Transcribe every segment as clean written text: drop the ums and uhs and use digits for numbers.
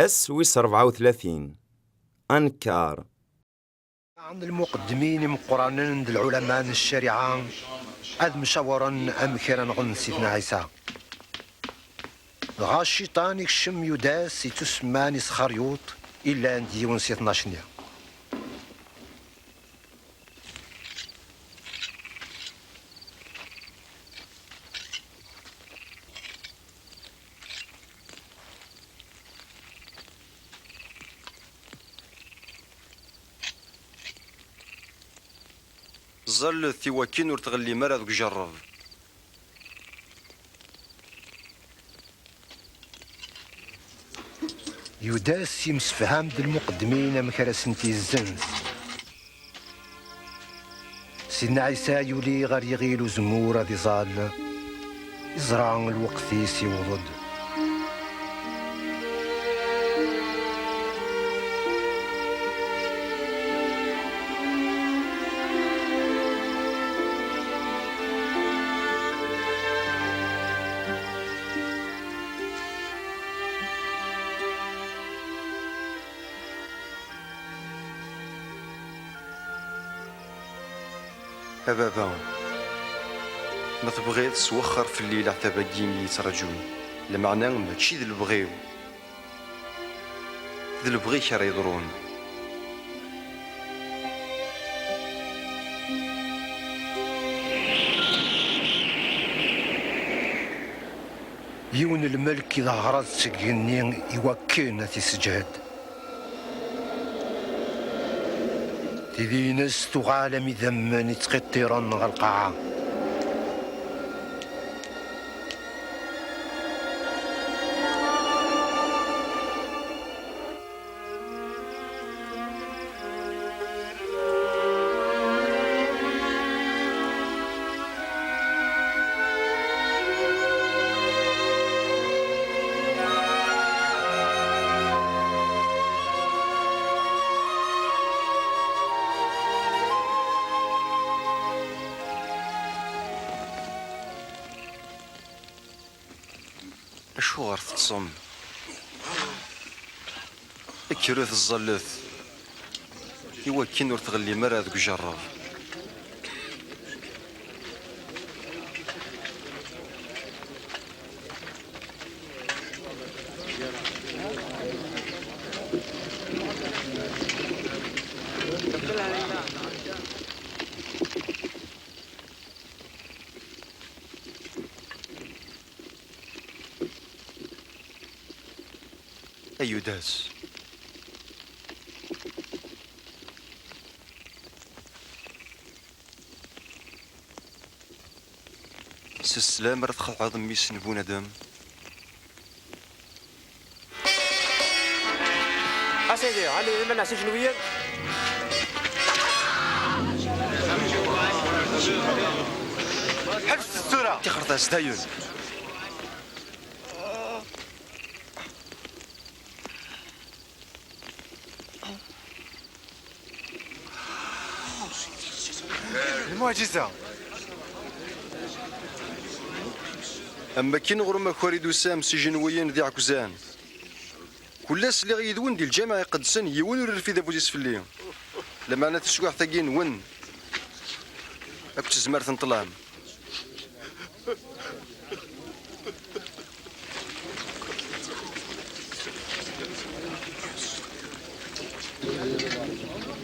اس 34 أنكار. عند المقدمين مقرانا العلماء الشريعة أذ مشاورا أمكرا غن سيدنا عيسى غا الشيطان يكشم يداس يتسمان يسخريوط إلا أن ديون سيتنا شنيا ظل ثواكين ورتغلي مرة ذوك جرب يداس يمسفهام المقدمين أمكرا سنتي الزنز سيدنا عيسى يولي غير يغيلو زمورة دي ظال يزرع الوقت يسيوضد أبابا ما تبغيض توخر في الليل عتاباكيم يترجون لمعنى ماشي ذي البغيو ذي البغي كرا يضرون يون الملك إذا غرض سجنين يوكلنا تسجد تذي ناس تغالم ذمان يتقطرن غالقاعة أشوار تتصم اكروث الظلث يوكين ورتغلي مرة ذوك جرب أيو داس سلام راه تخلع عظم ميسن بونادم أسيدي علي من ناس شنوية حبس الصورة تخرطاس دايون المعجزة أما كي نغرم كواريدو سام سجنويين ذي عكوزان كلاس اللي غيدون دي الجامعة يقدسن يون ورفي ذا بوزيس في الليل لما أنا تسوق حتاقين ون أكو تزمار تنطلام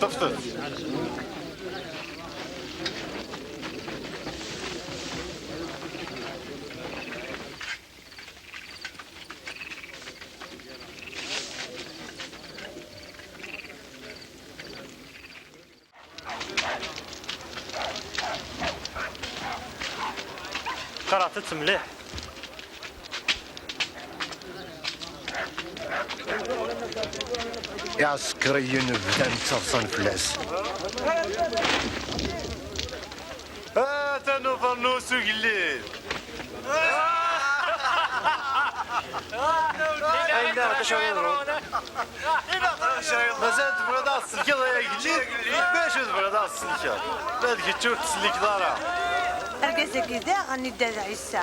طفطف قرأت مليح يا عسكريين بدان تصفصن فلاس تنو فرنوس وقليل مازال تبغى السلكة يا قليل باش تبغى السلكة هذيك تشوف تسلك دارها أرقص كذا غني داز عيسى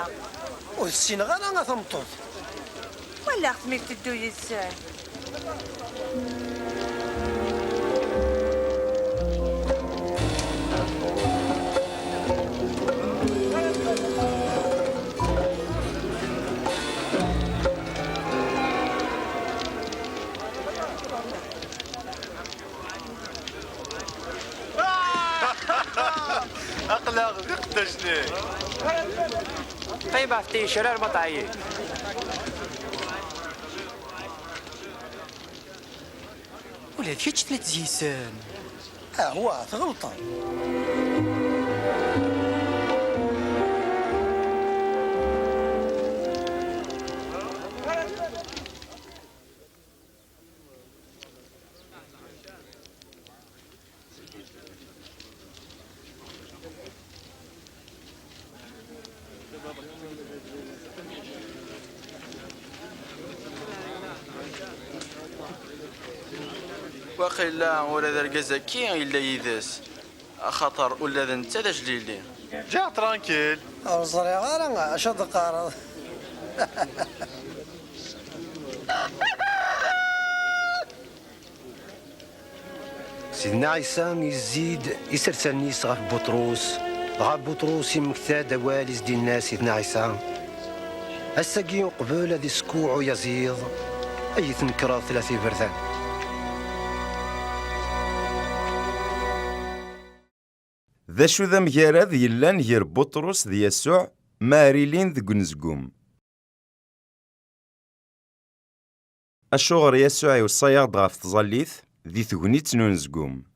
والسين غانا غا ثمطوط ولا ختميك تدو يسان اقلق ذي قداشني. طيب عفتي شرار مطعي. ولا كيتش ثلاث زيسان. هو غلطان. وقيلا ولا ذا الكازاكي إلا يداس خاطر ولا ذا نتا ذا جليلي. جا ترانكيل. أوصلي غير شد قارض. سيدنا عيسى يزيد يسرسلني غاف بطروس غاف بطروس يمكتاد واليز ديال الناس سيدنا عيسى الساقي قبل هذي سكوع يزيد أي تنكرا ثلاثي بردان. ذا شو ذا مجارد يلان ير بطرس ذي يسوع ماريلين ذي قنزقوم. أشغر يسوع يوصيغ ضغف تظليث ذي ثغنيت نونزقوم.